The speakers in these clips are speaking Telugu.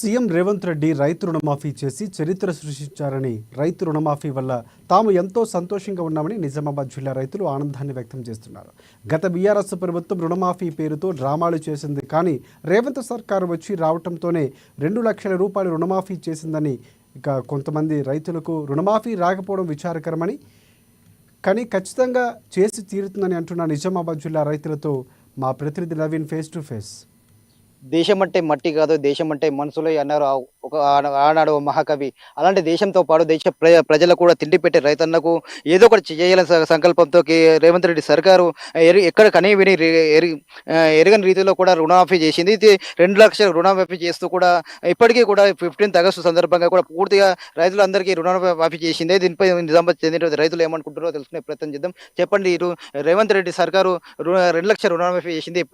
సీఎం రేవంత్ రెడ్డి రైతు రుణమాఫీ చేసి చరిత్ర సృష్టించారని, రైతు రుణమాఫీ వల్ల తాము ఎంతో సంతోషంగా ఉన్నామని నిజామాబాద్ జిల్లా రైతులు ఆనందాన్ని వ్యక్తం చేస్తున్నారు. గత బీఆర్ఎస్ ప్రభుత్వం రుణమాఫీ పేరుతో డ్రామాలు చేసింది, కానీ రేవంత్ సర్కారు వచ్చి రావడంతోనే 2 లక్షల రూపాయలు రుణమాఫీ చేసిందని, ఇక కొంతమంది రైతులకు రుణమాఫీ రాకపోవడం విచారకరమని, కానీ ఖచ్చితంగా చేసి తీరుతుందని అంటున్న నిజామాబాద్ జిల్లా రైతులతో మా ప్రతినిధి నవీన్ ఫేస్ టు ఫేస్. దేశం అంటే మట్టి కాదు, దేశం అంటే మనుషులే అన్నారు ఒక ఆనాడు మహాకవి. అలాంటి దేశంతో పాటు ప్రజలకు కూడా తిండి పెట్టే రైతన్నకు ఏదో ఒకటి చేయాలని సంకల్పంతో రేవంత్ రెడ్డి సర్కారు ఎక్కడ కనీ విని ఎరగని రీతిలో కూడా రుణమాఫీ చేసింది. ఇది 2 లక్షల రుణమాఫీ చేస్తూ కూడా ఇప్పటికీ కూడా 15th ఆగస్టు సందర్భంగా కూడా పూర్తిగా రైతులందరికీ రుణమాఫీ చేసింది. దీనిపై నిజామాబాద్ చెందిన రైతులు ఏమనుకుంటారో తెలుసుకునే ప్రయత్నం చేద్దాం. చెప్పండి, రేవంత్ రెడ్డి సర్కారు 2 లక్షల రుణమాఫీ చేసింది,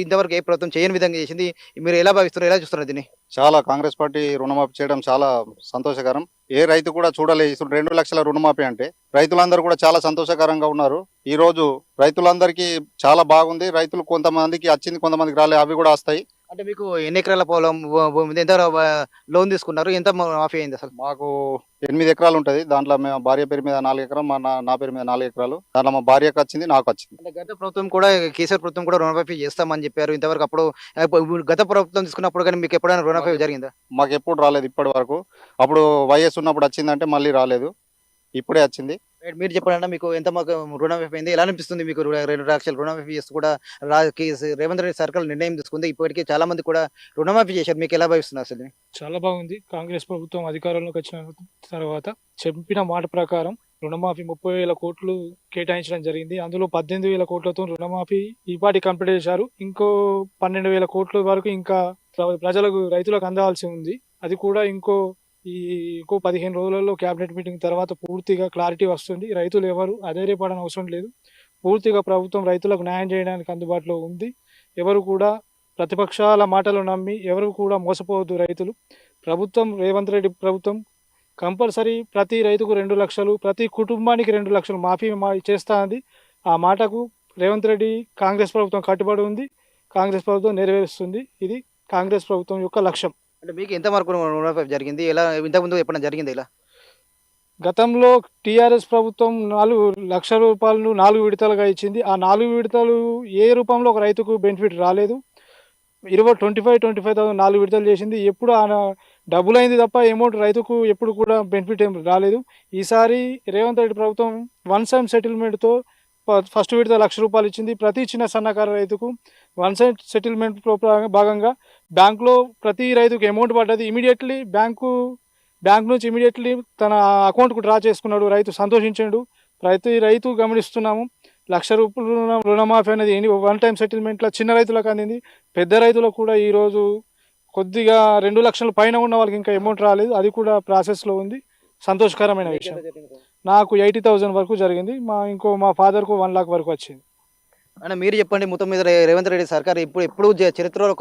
ఇంతవరకు ఏ ప్రభుత్వం చేయని విధంగా చేసింది. మీరు ఎలా భావిస్తున్నారు, ఎలా చూస్తున్నారు దీన్ని? చాలా కాంగ్రెస్ పార్టీ రుణమాఫీ చేయడం చాలా సంతోషకరం. ఏ రైతు కూడా చూడలేదు 2 లక్షల రుణమాఫీ అంటే. రైతులందరూ కూడా చాలా సంతోషకరంగా ఉన్నారు. ఈ రోజు రైతులందరికీ చాలా బాగుంది. రైతులు కొంతమందికి వచ్చింది, కొంతమందికి రాలేదు, అవి కూడా వస్తాయి. అంటే మీకు ఎన్ని ఎకరాల పొలం భూమి, ఎంత లోన్ తీసుకున్నారు, ఎంత మాఫీ అయింది? అసలు మాకు 8 ఎకరాలు ఉంటుంది. దాంట్లో మేము భార్య పేరు మీద 4 ఎకరం, నా పేరు మీద 4 ఎకరాలు. దాంట్లో మా భార్యకు వచ్చింది, నాకు వచ్చింది. అంటే గత ప్రభుత్వం కూడా, కేసీఆర్ ప్రభుత్వం కూడా రుణమాఫీ చేస్తామని చెప్పారు. ఇంతవరకు అప్పుడు గత ప్రభుత్వం తీసుకున్నప్పుడు కానీ మీకు ఎప్పుడైనా రుణమాఫీ జరిగిందా? మాకు ఎప్పుడు రాలేదు ఇప్పటి వరకు. అప్పుడు వైఎస్ ఉన్నప్పుడు వచ్చిందంటే మళ్ళీ రాలేదు, ఇప్పుడే వచ్చింది. మీరు చెప్పండి, మీకు ఎంత మాకు రుణమాఫీ అయింది, ఎలా అనిపిస్తుంది మీకు? 2 లక్షల రుణమాఫీ చేస్తూ కూడా రేవంత్ రెడ్డి సర్కార్ నిర్ణయం తీసుకుంది. ఇప్పటికీ చాలా మంది కూడా రుణమాఫీ చేశారు. మీకు ఎలా భావిస్తున్నారు అసలు? చాలా బాగుంది. కాంగ్రెస్ ప్రభుత్వం అధికారంలోకి వచ్చిన తర్వాత చెప్పిన మాట ప్రకారం రుణమాఫీ 30,000 కోట్లు కేటాయించడం జరిగింది. అందులో 18,000 కోట్లతో రుణమాఫీ ఈపాటి కంప్లీట్ చేశారు. ఇంకో 12,000 కోట్ల వరకు ఇంకా రైతులకు అందాల్సి ఉంది. అది కూడా ఇంకో 15 రోజులలో క్యాబినెట్ మీటింగ్ తర్వాత పూర్తిగా క్లారిటీ వస్తుంది. రైతులు ఎవరు అధైర్యపడని అవసరం లేదు. పూర్తిగా ప్రభుత్వం రైతులకు న్యాయం చేయడానికి అందుబాటులో ఉంది. ఎవరు కూడా ప్రతిపక్షాల మాటలు నమ్మి ఎవరు కూడా మోసపోవద్దు. రైతులు రేవంత్ రెడ్డి ప్రభుత్వం కంపల్సరీ ప్రతి రైతుకు 2 లక్షలు, ప్రతి కుటుంబానికి 2 లక్షలు మాఫీ చేస్తా ఉంది. ఆ మాటకు రేవంత్ రెడ్డి కాంగ్రెస్ ప్రభుత్వం కట్టుబడి ఉంది. కాంగ్రెస్ ప్రభుత్వం నెరవేరుస్తుంది. ఇది కాంగ్రెస్ ప్రభుత్వం యొక్క లక్ష్యం. అంటే మీకు ఎంత వరకు రుణమాఫీ జరిగింది? ఎలా ఇంతకుముందు ఎప్పుడైనా జరిగింది? ఇలా గతంలో టీఆర్ఎస్ ప్రభుత్వం 4 లక్షల రూపాయలను 4 విడతలుగా ఇచ్చింది. ఆ 4 విడతలు ఏ రూపంలో ఒక రైతుకు బెనిఫిట్ రాలేదు. 25,000 4 విడతలు చేసింది. ఎప్పుడు డబ్బులు అయింది తప్ప అమౌంట్ రైతుకు ఎప్పుడు కూడా బెనిఫిట్ ఏం రాలేదు. ఈసారి రేవంత్ రెడ్డి ప్రభుత్వం 1 టైం సెటిల్మెంట్తో ఫస్ట్ విడత 1 లక్ష రూపాయలు ఇచ్చింది. ప్రతి చిన్న సన్నకారు రైతుకు 1 సైడ్ సెటిల్మెంట్ భాగంగా బ్యాంకులో ప్రతి రైతుకు అమౌంట్ పడ్డది. ఇమీడియట్లీ బ్యాంక్ నుంచి ఇమీడియట్లీ తన అకౌంట్కు డ్రా చేసుకున్నాడు. రైతు సంతోషించాడు. ప్రతి రైతు గమనిస్తున్నాము. 1 లక్ష రూపాయలు రుణమాఫీ అనేది 1 టైం సెటిల్మెంట్లో చిన్న రైతులకు అందింది. పెద్ద రైతులకు కూడా ఈరోజు కొద్దిగా 2 లక్షల పైన ఉన్న వాళ్ళకి ఇంకా అమౌంట్ రాలేదు. అది కూడా ప్రాసెస్లో ఉంది. సంతోషకరమైన విషయం. నాకు 80,000 వరకు జరిగింది. మా ఫాదర్కు 1 లాక్ వరకు వచ్చింది. అంటే మీరు చెప్పండి, మొత్తం మీద రేవంత్ రెడ్డి సర్కార్ ఎప్పుడు చరిత్రలో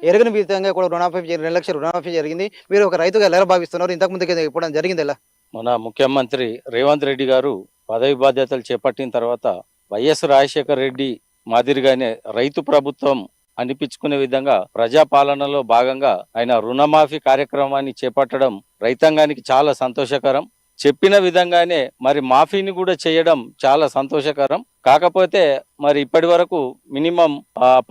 ఎరగని విధంగా కూడా రుణమాఫీ 2 లక్షల రుణమాఫీ జరిగింది. మీరు ఒక రైతుగా ఎలా భావిస్తున్నారు? ఇంతకుముందు ఎప్పుడైనా జరిగింది ఎలా? మన ముఖ్యమంత్రి రేవంత్ రెడ్డి గారు పదవి బాధ్యతలు చేపట్టిన తర్వాత వైఎస్ రాజశేఖర రెడ్డి మాదిరిగానే రైతు ప్రభుత్వం అనిపించుకునే విధంగా ప్రజాపాలనలో భాగంగా ఆయన రుణమాఫీ కార్యక్రమాన్ని చేపట్టడం రైతాంగానికి చాలా సంతోషకరం. చెప్పిన విధంగానే మరి మాఫీని కూడా చేయడం చాలా సంతోషకరం. కాకపోతే మరి ఇప్పటి వరకు మినిమం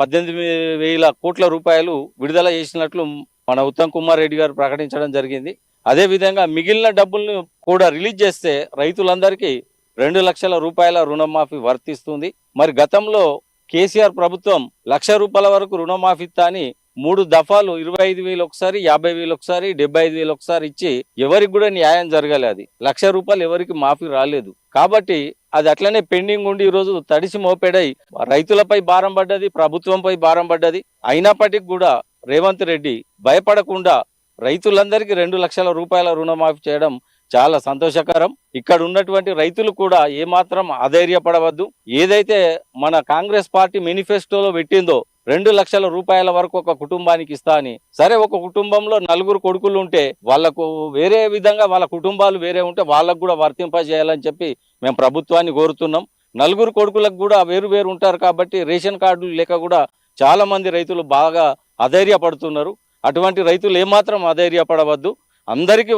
18,000 కోట్ల రూపాయలు విడుదల చేసినట్లు మన ఉత్తమ్ కుమార్ రెడ్డి గారు ప్రకటించడం జరిగింది. అదే విధంగా మిగిలిన డబ్బులను కూడా రిలీజ్ చేస్తే రైతులందరికీ 2 లక్షల రూపాయల రుణమాఫీ వర్తిస్తుంది. మరి గతంలో కేసీఆర్ ప్రభుత్వం 1 లక్ష రూపాయల వరకు రుణమాఫీ అని 3 దఫాలు 25,000 ఒకసారి, 50,000 ఒకసారి, 75,000 ఒకసారి ఇచ్చి ఎవరికి కూడా న్యాయం జరగలేదు. 1 లక్ష రూపాయలు ఎవరికి మాఫీ రాలేదు. కాబట్టి అది అట్లనే పెండింగ్ ఉండి ఈరోజు తడిసి మోపెడై రైతులపై భారం పడ్డది, ప్రభుత్వంపై భారం పడ్డది. అయినప్పటికీ కూడా రేవంత్ రెడ్డి భయపడకుండా రైతులందరికీ 2 లక్షల రూపాయల రుణమాఫీ చేయడం చాలా సంతోషకరం. ఇక్కడ ఉన్నటువంటి రైతులు కూడా ఏమాత్రం అధైర్యపడవద్దు. ఏదైతే మన కాంగ్రెస్ పార్టీ మేనిఫెస్టోలో పెట్టిందో 2 లక్షల రూపాయల వరకు ఒక కుటుంబానికి ఇస్తా అని, సరే ఒక కుటుంబంలో 4 కొడుకులు ఉంటే వాళ్లకు వేరే విధంగా వాళ్ళ కుటుంబాలు వేరే ఉంటే వాళ్ళకు కూడా వర్తింపజేయాలని చెప్పి మేము ప్రభుత్వాన్ని కోరుతున్నాం. 4 కొడుకులకు కూడా వేరు ఉంటారు కాబట్టి రేషన్ కార్డులు లేక కూడా చాలా మంది రైతులు బాగా అధైర్యపడుతున్నారు. అటువంటి రైతులు ఏమాత్రం అధైర్యపడవద్దు. అందరికీ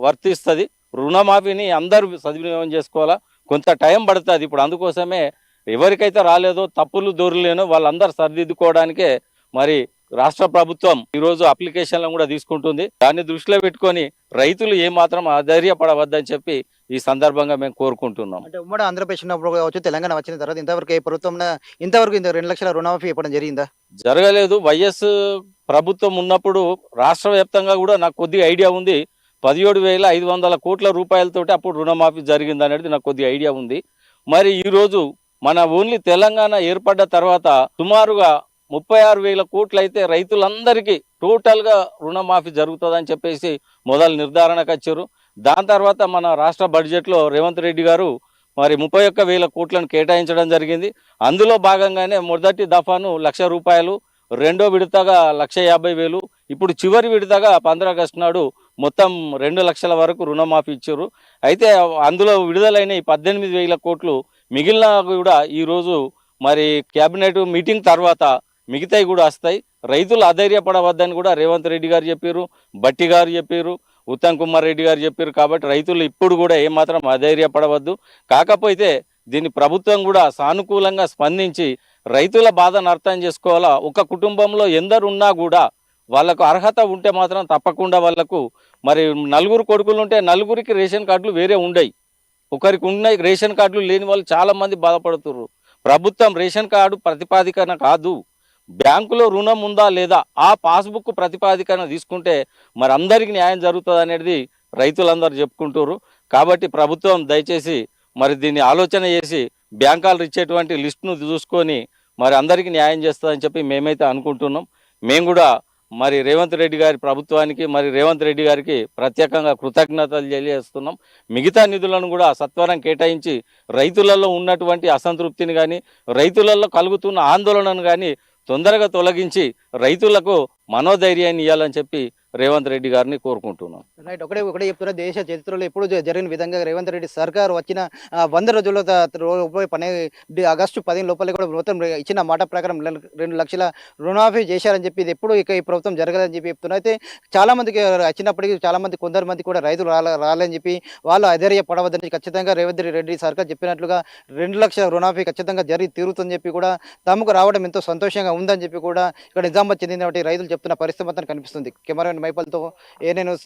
వర్తిస్తుంది. రుణమాఫీని అందరూ సద్వినియోగం చేసుకోవాలా. కొంత టైం పడుతుంది. ఇప్పుడు అందుకోసమే ఎవరికైతే రాలేదో తప్పులు దొరలేనో వాళ్ళందరూ సరిదిద్దుకోవడానికే మరి రాష్ట్ర ప్రభుత్వం ఈరోజు అప్లికేషన్లను కూడా తీసుకుంటుంది. దాన్ని దృష్టిలో పెట్టుకొని రైతులు ఏమాత్రం అధైర్యపడవద్దని చెప్పి ఈ సందర్భంగా మేము కోరుకుంటున్నాం. అంటే ఉమ్మడి ఆంధ్రప్రదేశ్ ఉన్నప్పుడు కావచ్చు, తెలంగాణ వచ్చిన తర్వాత ఇంతవరకు ఏ ప్రభుత్వం ఇంతవరకు 2 లక్షల రుణమాఫీ ఇవ్వడం జరిగిందా? జరగలేదు. వైఎస్ ప్రభుత్వం ఉన్నప్పుడు రాష్ట్ర వ్యాప్తంగా కూడా నాకు కొద్దిగా ఐడియా ఉంది. 17,500 కోట్ల రూపాయలతోటి అప్పుడు రుణమాఫీ జరిగింది అనేది నాకు కొద్దిగా ఐడియా ఉంది. మరి ఈరోజు మన ఓన్లీ తెలంగాణ ఏర్పడ్డ తర్వాత సుమారుగా 36,000 కోట్లు అయితే రైతులందరికీ టోటల్గా రుణమాఫీ జరుగుతుందని చెప్పేసి మొదలు నిర్ధారణకు వచ్చారు. దాని తర్వాత మన రాష్ట్ర బడ్జెట్లో రేవంత్ రెడ్డి గారు మరి 31,000 కోట్లను కేటాయించడం జరిగింది. అందులో భాగంగానే మొదటి దఫాను 1,00,000 రూపాయలు, రెండో విడతగా 1,50,000, ఇప్పుడు చివరి విడతగా 15 ఆగస్టు నాడు మొత్తం 2 లక్షల వరకు రుణమాఫీ ఇచ్చారు. అయితే అందులో విడుదలైన ఈ 18,000 కోట్లు మిగిలిన కూడా ఈరోజు మరి క్యాబినెట్ మీటింగ్ తర్వాత మిగతాయి కూడా వస్తాయి. రైతులు అధైర్యపడవద్దని కూడా రేవంత్ రెడ్డి గారు చెప్పారు, బట్టి గారు చెప్పారు, ఉత్తమ్ కుమార్ రెడ్డి గారు చెప్పారు. కాబట్టి రైతులు ఇప్పుడు కూడా ఏమాత్రం అధైర్యపడవద్దు. కాకపోతే దీన్ని ప్రభుత్వం కూడా సానుకూలంగా స్పందించి రైతుల బాధను అర్థం చేసుకోవాలా. ఒక కుటుంబంలో ఎందరున్నా కూడా వాళ్ళకు అర్హత ఉంటే మాత్రం తప్పకుండా వాళ్ళకు మరి 4 కొడుకులు ఉంటే 4కి రేషన్ కార్డులు వేరే ఉండయి. ఒకరికి ఉన్నాయి రేషన్ కార్డులు లేని వాళ్ళు చాలా మంది బాధపడుతున్నారు. ప్రభుత్వం రేషన్ కార్డు ప్రతిపాదికన కాదు, బ్యాంకులో రుణం ఉందా లేదా ఆ పాస్బుక్ ప్రతిపాదికన తీసుకుంటే మరి అందరికీ న్యాయం జరుగుతుంది అనేది రైతులందరూ చెప్పుకుంటారు. కాబట్టి ప్రభుత్వం దయచేసి మరి దీన్ని ఆలోచన చేసి బ్యాంకాలు ఇచ్చేటువంటి లిస్టును చూసుకొని మరి అందరికీ న్యాయం చేస్తుందని చెప్పి మేమైతే అనుకుంటున్నాం. మేము కూడా మరి రేవంత్ రెడ్డి గారి ప్రభుత్వానికి మరి రేవంత్ రెడ్డి గారికి ప్రత్యేకంగా కృతజ్ఞతలు తెలియజేస్తున్నాం. మిగతా నిధులను కూడా సత్వరం కేటాయించి రైతులలో ఉన్నటువంటి అసంతృప్తిని కానీ రైతులలో కలుగుతున్న ఆందోళనను కానీ తొందరగా తొలగించి రైతులకు మనోధైర్యాన్ని ఇవ్వాలని చెప్పి రేవంత్ రెడ్డి గారిని కోరుకుంటున్నాం. రైట్. ఒకటే చెప్తున్నా, దేశ చరిత్రలో ఎప్పుడు జరిగిన విధంగా రేవంత్ రెడ్డి సర్కార్ వచ్చిన 100 రోజుల్లో ఆగస్టు 15 లోపల కూడా మొత్తం ఇచ్చిన మాట ప్రకారం 2 లక్షల రుణమాఫీ చేశారని చెప్పి ఇది ఎప్పుడు ఇక ఈ ప్రభుత్వం జరగదని చెప్పి చెప్తున్నా. అయితే చాలా మందికి వచ్చినప్పటికీ చాలా మంది కొందరు కూడా రైతులు రాలేని చెప్పి వాళ్ళు అధైర్యపడవద్దని ఖచ్చితంగా రేవంత్ రెడ్డి సర్కార్ చెప్పినట్లుగా 2 లక్షల రుణమాఫీ ఖచ్చితంగా జరిగి తీరుతుందని చెప్పి కూడా తమకు రావడం ఎంతో సంతోషంగా ఉందని చెప్పి కూడా ఇక్కడ నిజామాబాద్ చెందినటువంటి రైతులు చెప్తున్న పరిస్థితి మొత్తం కనిపిస్తుంది. కెమెరామెన్ మైపల్తో ఏఎన్ఎన్ న్యూస్.